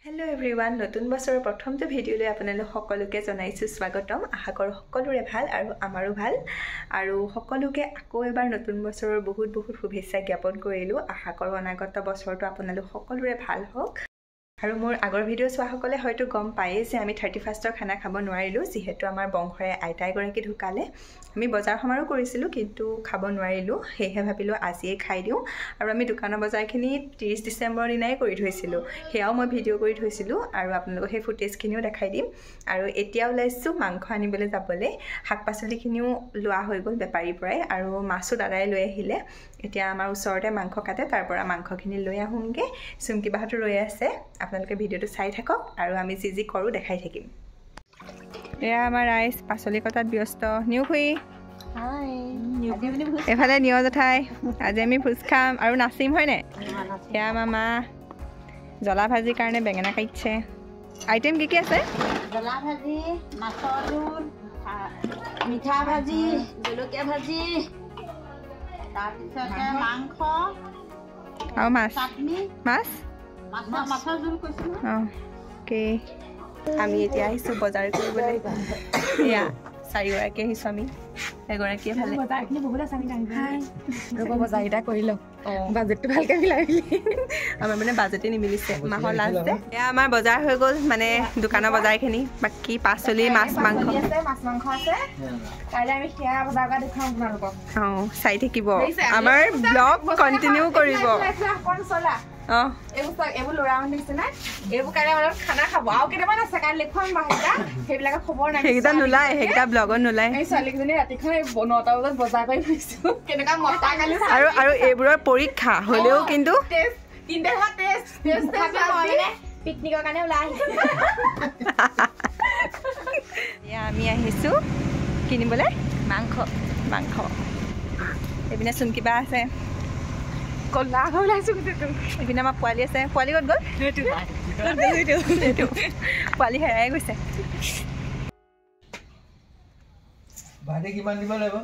Hello everyone, নতুন বছৰৰ প্ৰথমটো ভিডিঅ'লৈ আপোনালোক সকলোকে জনাইছো স্বাগতম। আশা কৰোঁ সকলোৰে ভাল আৰু আমাৰো ভাল আৰু সকলোকে আকৌ এবাৰ নতুন বছৰৰ বহুত শুভেচ্ছা জ্ঞাপন কৰিলো। আশা কৰোঁ অনাগত বছৰটো আপোনালোক সকলোৰে ভাল হওক। আৰু মোৰ আগৰ ভিডিঅ' চোৱাসকলে হয়তো গম পায়েই যে আমি 31ৰ খানা খাব নোৱাৰিলোঁ, যিহেতু আমাৰ বংশৰে আইতা এগৰাকী ঢুকালে। আমি বজাৰ সমাৰো কৰিছিলোঁ কিন্তু খাব নোৱাৰিলোঁ, সেয়েহে ভাবিলোঁ আজিয়ে খাই দিওঁ। আৰু আমি দোকানৰ বজাৰখিনি 30 ডিচেম্বৰৰ দিনাই কৰি থৈছিলোঁ, সেয়াও মই ভিডিঅ' কৰি থৈছিলোঁ আৰু আপোনালোকক সেই ফুটেজখিনিও দেখাই দিম। আৰু এতিয়া ওলাইছোঁ মাংস আনিবলৈ যাবলৈ। শাক পাচলিখিনিও লোৱা হৈ গ'ল বেপাৰীৰ পৰাই আৰু মাছো দাদাই লৈ আহিলে। এতিয়া আমাৰ ওচৰতে মাংস কাটে, তাৰ পৰা মাংসখিনি লৈ আহোঁগৈ। চুমকি বাহঁতো ৰৈ আছে, আপোনালোকে ভিডিঅ'টো চাই থাকক আৰু আমি যি কৰোঁ দেখাই থাকিম। এয়া আমাৰ ৰাইজ পাচলি কটাত ব্যস্ত। নিউ খুৰী এফালে নিয় জঠাই, আজি আমি ভোজ খাম আৰু নাচিম হয়নে? এয়া আমাৰ মা জ্বলা ভাজিৰ কাৰণে বেঙেনা কাটিছে। আইটেম কি আছে? জ্বলা ভাজি, মাছৰ জোল, মিঠা ভাজি, জলকীয়া ভাজি, তাৰপিছতে মাংস আৰু মাছ। মাছৰ জোল কৈছোঁ। অ'কে, আমি এতিয়া আহিছোঁ বজাৰ কৰিবলৈ। এয়া 4গৰাকী আহিছোঁ আমি, এগৰাকীয়ে ভালে বজাৰখিনি বহুত আছে। আমি বজাৰকেইটা কৰি লওঁ, বাজেটটো ভালকৈ মিলাই মিলি। আমাৰ মানে বাজেটে নিমিলিছে, মাহৰ লাষ্ট যে। এয়া আমাৰ বজাৰ হৈ গ'ল, মানে দোকানৰ বজাৰখিনি। বাকী পাচলি মাছ মাংস আছে। কাইলৈ আমি সেয়া বজাৰ কৰা দেখুৱাম আপোনালোকক। চাই থাকিব, আমাৰ ব্লগ কণ্টিনিউ কৰিব। এইবোৰ ল'ৰা মানুহ দিছে নাই, এইবোৰ কাইলৈ আমাৰ খানা খাব। আৰু কেইটামান আছে কাইলৈ দেখুৱাম বাহিৰা, সেইবিলাকৰ খবৰ নাই। সেইকেইটা নোলায়, সেইকেইটা ব্লগত নোলায়। এই ছোৱালীকেইজনী ৰাতিখন 9টা বজাত বজাৰ কৰি ফুৰিছোঁ, কেনেকুৱা মতা কালি। আৰু এইবোৰৰ পৰীক্ষা হ'লেও কিন্তু পিকনিকৰ কাৰণে ওলাই আহিছোঁ। এয়া আমি আহিছোঁ কিনিবলৈ মাংস। এইপিনে চুমকিবা আছে, কলা ওলাইছোঁ। এইপিনে আমাৰ পোৱালি আছে। পোৱালি ক'ত গ'ল? পোৱালি হেৰাই গৈছে। ভাইটি কিমান দিব লাগিব?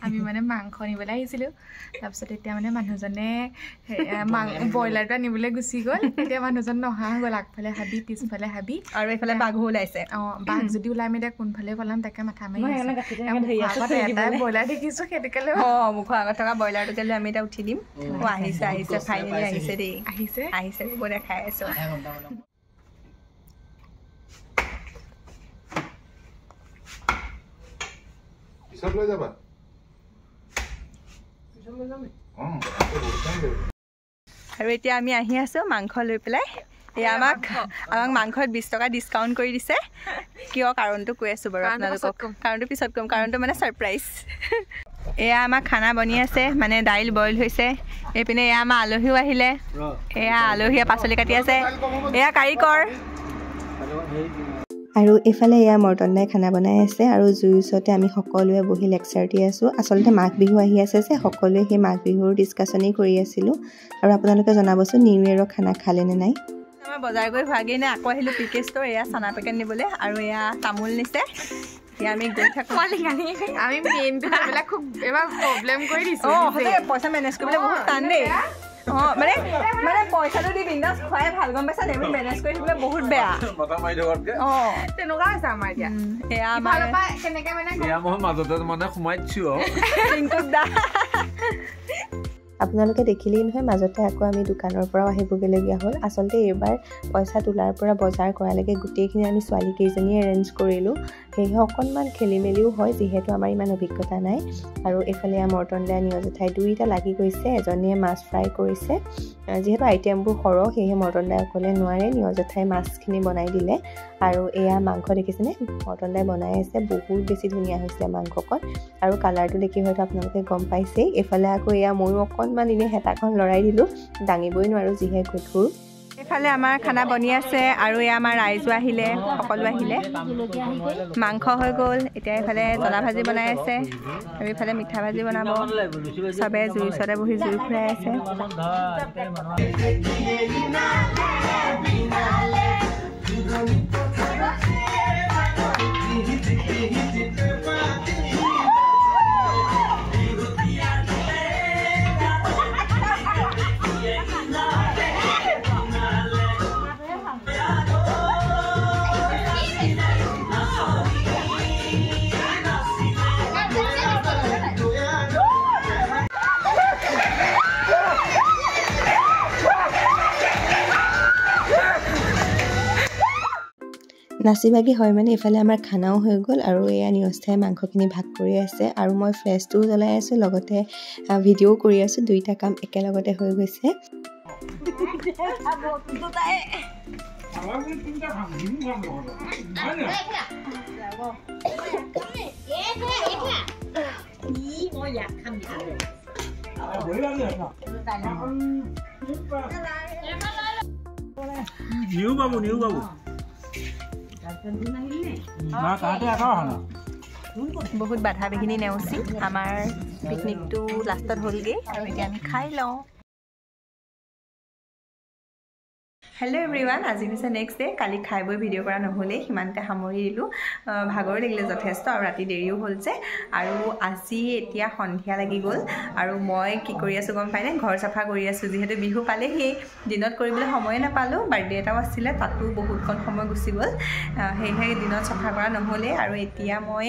আমি মানে মাংস নিবলৈ আহিছিলোঁ, তাৰপিছত এতিয়া মানে মানুহজনে ব্ৰইলাৰটো আনিবলৈ গুচি গ'ল। এতিয়া মানুহজন নহা হৈ গ'ল, আগফালে হাবি পিছফালে হাবি আৰু এইফালে বাঘো ওলাইছে। বাঘ যদি ওলাই আমি এতিয়া কোনফালে পলাম তাকে মাথা মাৰি এটাই ব্ৰইলাৰ দেখিছোঁ, সেইটোকে লৈ মুখৰ আগত থকা ব্ৰইলাৰটোকে লৈ আমি এতিয়া উঠি দিম। আহিছে ফাইনেলি আহিছে দেই, আহিছে ৰ'ব দেখাই আছোঁ। আৰু এতিয়া আমি আহি আছোঁ মাংস লৈ পেলাই। এয়া আমাক মাংসত 20 টকা ডিছকাউণ্ট কৰি দিছে। কিয় কাৰণটো কৈ আছোঁ বাৰু আপোনালোকক, কাৰণটো পিছত ক'ম। কাৰণটো মানে ছাৰপ্ৰাইজ। এয়া আমাৰ খানা বনি আছে, মানে দাইল বইল হৈছে। এইপিনে এয়া আমাৰ আলহীও আহিলে। এয়া আলহীয়ে পাচলি কাটি আছে, এয়া কাৰিকৰ। আৰু এইফালে এয়া মৰ্টন দাই খানা বনাই আছে আৰু জুইৰ ওচৰতে আমি সকলোৱে বহি লেকচাৰ দি আছোঁ। আচলতে মাঘ বিহু আহি আছে যে, সকলোৱে সেই মাঘ বিহুৰ ডিছকাশ্যনেই কৰি আছিলোঁ। আৰু আপোনালোকে জনাবচোন নিউ ইয়েৰৰ খানা খালে নে নাই। আমাৰ বজাৰ কৰি হোৱাগেই নাই, আকৌ আহিলোঁ পিকে ষ্ট'ৰ। এয়া চানা পেকেট নিবলৈ আৰু এয়া তামোল নিছে। এতিয়া আমি গৈ থাকোঁ। আমি মেইনটো খুব এবাৰ প্ৰব্লেম কৰি দিছোঁ। পইচা মেনেজ কৰিবলৈ বহুত টান দেই। মানে পইচাটো দি বিন্দাছ খুৱাই ভাল, গম পাইছা? এইবোৰ মেনেজ কৰি থাকিবলৈ বহুত বেয়া। তেনেকুৱা হৈছে আমাৰ এতিয়া। এয়া আমাৰ কেনেকে মানে মাজতে মানে সোমাই দিছোঁ। আপোনালোকে দেখিলেই নহয়, মাজতে আকৌ আমি দোকানৰ পৰাও আহিবগৈলগীয়া হ'ল। আচলতে এইবাৰ পইচা তোলাৰ পৰা বজাৰ কৰালৈকে গোটেইখিনি আমি ছোৱালীকেইজনীয়ে এৰেঞ্জ কৰিলোঁ, সেয়েহে অকণমান খেলি মেলিও হয়, যিহেতু আমাৰ ইমান অভিজ্ঞতা নাই। আৰু এইফালে মৰ্টন দাই নিয় জেঠাই দুইটা লাগি গৈছে। এজনীয়ে মাছ ফ্ৰাই কৰিছে, যিহেতু আইটেমবোৰ সৰহ, সেয়েহে মৰ্টন দাই অকলে নোৱাৰে। নিয় জেঠাই মাছখিনি বনাই দিলে। আৰু এয়া মাংস দেখিছেনে, মৰ্টন দাই বনাই আছে। বহুত বেছি ধুনীয়া হৈছে মাংসকণ, আৰু কালাৰটো দেখি হয়তো আপোনালোকে গম পাইছেই। এইফালে আকৌ এয়া ময়ো অকণমান এনেই হেতাখন লৰাই দিলোঁ, দাঙিবই নোৱাৰোঁ যিহে গধুৰ। এইফালে আমাৰ খানা বনি আছে আৰু এয়া আমাৰ ৰাইজো আহিলে, সকলো আহিলে। মাংস হৈ গ'ল, এতিয়া এইফালে জ্বলা ভাজি বনাই আছে আৰু এইফালে মিঠা ভাজি বনাব। চবে জুইৰ ওচৰতে বহি জুই ফুৰাই আছে। নাচি বাগি হয় মানে ইফালে আমাৰ খানাও হৈ গ'ল আৰু এয়া নিয়স্থাই মাংসখিনি ভাগ কৰি আছে আৰু মই ফ্লেছটোও জ্বলাই আছোঁ লগতে ভিডিঅ'ও কৰি আছোঁ দুইটা কাম একেলগতে হৈ গৈছে নিউ বাবু বহুত বাধা বিঘিনি নেওচি আমাৰ পিকনিকটো লাষ্টত হ'লগৈ আৰু এতিয়া আমি খাই লওঁ হেল্ল' এভৰিৱান আজি হৈছে নেক্সট ডে কালি খাই বৈ ভিডিঅ' কৰা নহ'লেই সিমানতে সামৰি দিলোঁ ভাগৰ লাগিলে যথেষ্ট আৰু ৰাতি দেৰিও হ'ল যে আৰু আজি এতিয়া সন্ধিয়া লাগি গ'ল আৰু মই কি কৰি আছোঁ গম পাইনে ঘৰ চাফা কৰি আছোঁ যিহেতু বিহু পালেহি দিনত কৰিবলৈ সময়ে নাপালোঁ বাৰ্থডে এটাও আছিলে তাতো বহুতকণ সময় গুচি গ'ল সেয়েহে দিনত চাফা কৰা নহ'লে আৰু এতিয়া মই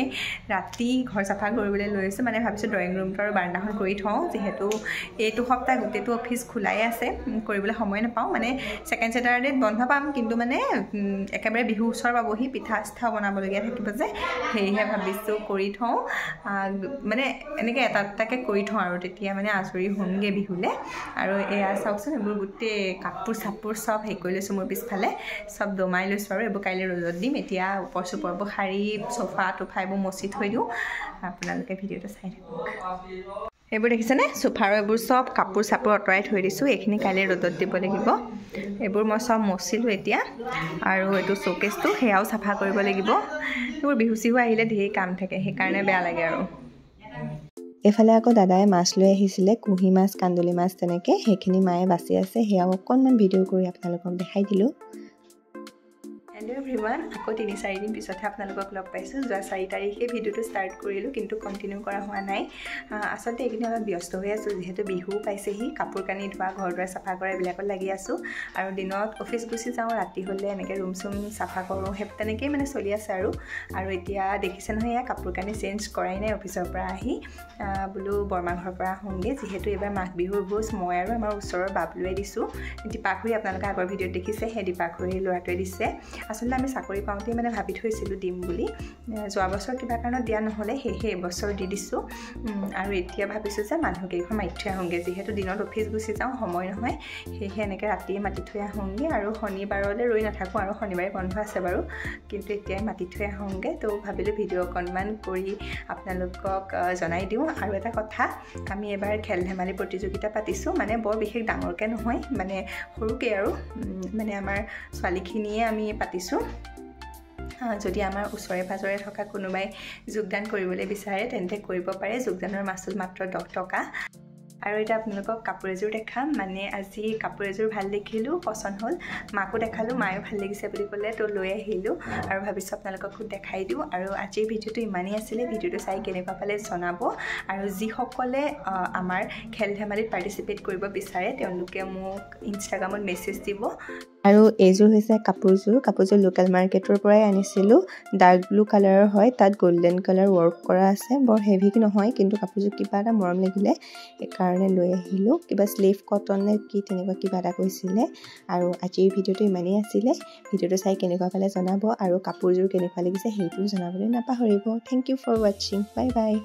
ৰাতি ঘৰ চাফা কৰিবলৈ লৈছোঁ মানে ভাবিছোঁ ড্ৰয়িং ৰুমটো আৰু বাৰাণ্ডাখন কৰি থওঁ যিহেতু এইটো সপ্তাহ গোটেইটো অফিচ খোলাই আছে কৰিবলৈ সময় নাপাওঁ মানে ছেকেণ্ড ছেটাৰডেত বন্ধ পাম কিন্তু মানে একেবাৰে বিহু ওচৰ পাবহি পিঠা চিঠাও বনাবলগীয়া থাকিব যে সেয়েহে ভাবিছোঁ কৰি থওঁ মানে এনেকৈ এটা দুটাকৈ কৰি থওঁ আৰু তেতিয়া মানে আজৰি হ'মগৈ বিহুলৈ আৰু এয়া চাওকচোন এইবোৰ গোটেই কাপোৰ চাপোৰ চব হেৰি কৰি লৈছোঁ মোৰ পিছফালে চব দমাই লৈছোঁ আৰু এইবোৰ কাইলৈ ৰ'দত দিম এতিয়া ওপৰ চোপৰবোৰ সাৰি চোফা টোফা এইবোৰ মচি থৈ দিওঁ আপোনালোকে ভিডিঅ'টো চাই থাকক এইবোৰ দেখিছেনে চোফাৰ এইবোৰ চব কাপোৰ চাপোৰ আঁতৰাই থৈ দিছোঁ এইখিনি কাইলৈ ৰ'দত দিব লাগিব এইবোৰ মই চব মচিলোঁ এতিয়া আৰু এইটো শ্ব'কেছটো সেয়াও চাফা কৰিব লাগিব এইবোৰ বিহু চিহু আহিলে ঢেৰ কাম থাকে সেইকাৰণে বেয়া লাগে আৰু এইফালে আকৌ দাদাই মাছ লৈ আহিছিলে কুঁহি মাছ কান্দুলি মাছ তেনেকৈ সেইখিনি মায়ে বাচি আছে সেয়াও অকণমান ভিডিঅ' কৰি আপোনালোকক দেখাই দিলোঁ হেল্ল' এভৰিৱান আকৌ 3-4 দিন পিছতহে আপোনালোকক লগ পাইছোঁ যোৱা 4 তাৰিখে ভিডিঅ'টো ষ্টাৰ্ট কৰিলোঁ কিন্তু কণ্টিনিউ কৰা হোৱা নাই আচলতে এইখিনি অলপ ব্যস্ত হৈ আছোঁ যিহেতু বিহু পাইছেহি কাপোৰ কানি ধোৱা ঘৰ দুৱাৰ চাফা কৰা এইবিলাকত লাগি আছোঁ আৰু দিনত অফিচ গুচি যাওঁ ৰাতি হ'লে এনেকৈ ৰুম চুম চাফা কৰোঁ সেই তেনেকৈয়ে মানে চলি আছে আৰু এতিয়া দেখিছে নহয় এয়া কাপোৰ কানি চেঞ্জ কৰাই নাই অফিচৰ পৰা আহি বোলো বৰমা ঘৰৰ পৰা আহোঁগৈ যিহেতু এইবাৰ মাঘ বিহুৰ ভোজ মই আৰু আমাৰ ওচৰৰ বাবলুৱে দিছোঁ দীপাখুৰী আপোনালোকে আগৰ ভিডিঅ'ত দেখিছে সেই দীপাখুৰী ল'ৰাটোৱে দিছে আচলতে আমি চাকৰি পাওঁতেই মানে ভাবি থৈছিলোঁ দিম বুলি যোৱা বছৰ কিবা কাৰণত দিয়া নহ'লে সেয়েহে এইবছৰ দি দিছোঁ আৰু এতিয়া ভাবিছোঁ যে মানুহকেইখন মাতি থৈ আহোঁগৈ যিহেতু দিনত অফিচ গুচি যাওঁ সময় নহয় সেয়েহে এনেকৈ ৰাতিয়ে মাতি থৈ আহোঁগৈ আৰু শনিবাৰলৈ ৰৈ নাথাকোঁ আৰু শনিবাৰে বন্ধ আছে বাৰু কিন্তু এতিয়াই মাতি থৈ আহোঁগৈ তো ভাবিলোঁ ভিডিঅ' অকণমান কৰি আপোনালোকক জনাই দিওঁ আৰু এটা কথা আমি এবাৰ খেল ধেমালি প্ৰতিযোগিতা পাতিছোঁ মানে বৰ বিশেষ ডাঙৰকৈ নহয় মানে সৰুকৈ আৰু মানে আমাৰ ছোৱালীখিনিয়ে আমি পাতিছোঁ যদি আমাৰ ওচৰে পাজৰে থকা কোনোবাই যোগদান কৰিবলৈ বিচাৰে তেন্তে কৰিব পাৰে যোগদানৰ মাচুল মাত্ৰ 10 টকা আৰু এটা আপোনালোকক কাপোৰ এযোৰ দেখাম মানে আজি কাপোৰ এযোৰ ভাল দেখিলোঁ পচন্দ হ'ল মাকো দেখালোঁ মায়েও ভাল লাগিছে বুলি ক'লে তো লৈ আহিলোঁ আৰু ভাবিছোঁ আপোনালোককো দেখাই দিওঁ আৰু আজিৰ ভিডিঅ'টো ইমানেই আছিলে ভিডিঅ'টো চাই কেনেকুৱা পালে জনাব আৰু যিসকলে আমাৰ খেল ধেমালিত পাৰ্টিচিপেট কৰিব বিচাৰে তেওঁলোকে মোক ইনষ্টাগ্ৰামত মেছেজ দিব আৰু এইযোৰ হৈছে কাপোৰযোৰ লোকেল মাৰ্কেটৰ পৰাই আনিছিলোঁ ডাৰ্ক ব্লু কালাৰৰ হয় তাত গোল্ডেন কালাৰ ৱৰ্ক কৰা আছে বৰ হেভি নহয় কিন্তু কাপোৰযোৰ কিবা এটা মৰম লাগিলে সেইকাৰণে লৈ আহিলোঁ কিবা স্লিভ কটন নে কি তেনেকুৱা কিবা এটা কৈছিলে আৰু আজিৰ ভিডিঅ'টো ইমানেই আছিলে ভিডিঅ'টো চাই কেনেকুৱা পালে জনাব আৰু কাপোৰযোৰ কেনেকুৱা লাগিছে সেইটোও জনাবলৈ নাপাহৰিব থেংক ইউ ফৰ ৱাচিং বাই বাই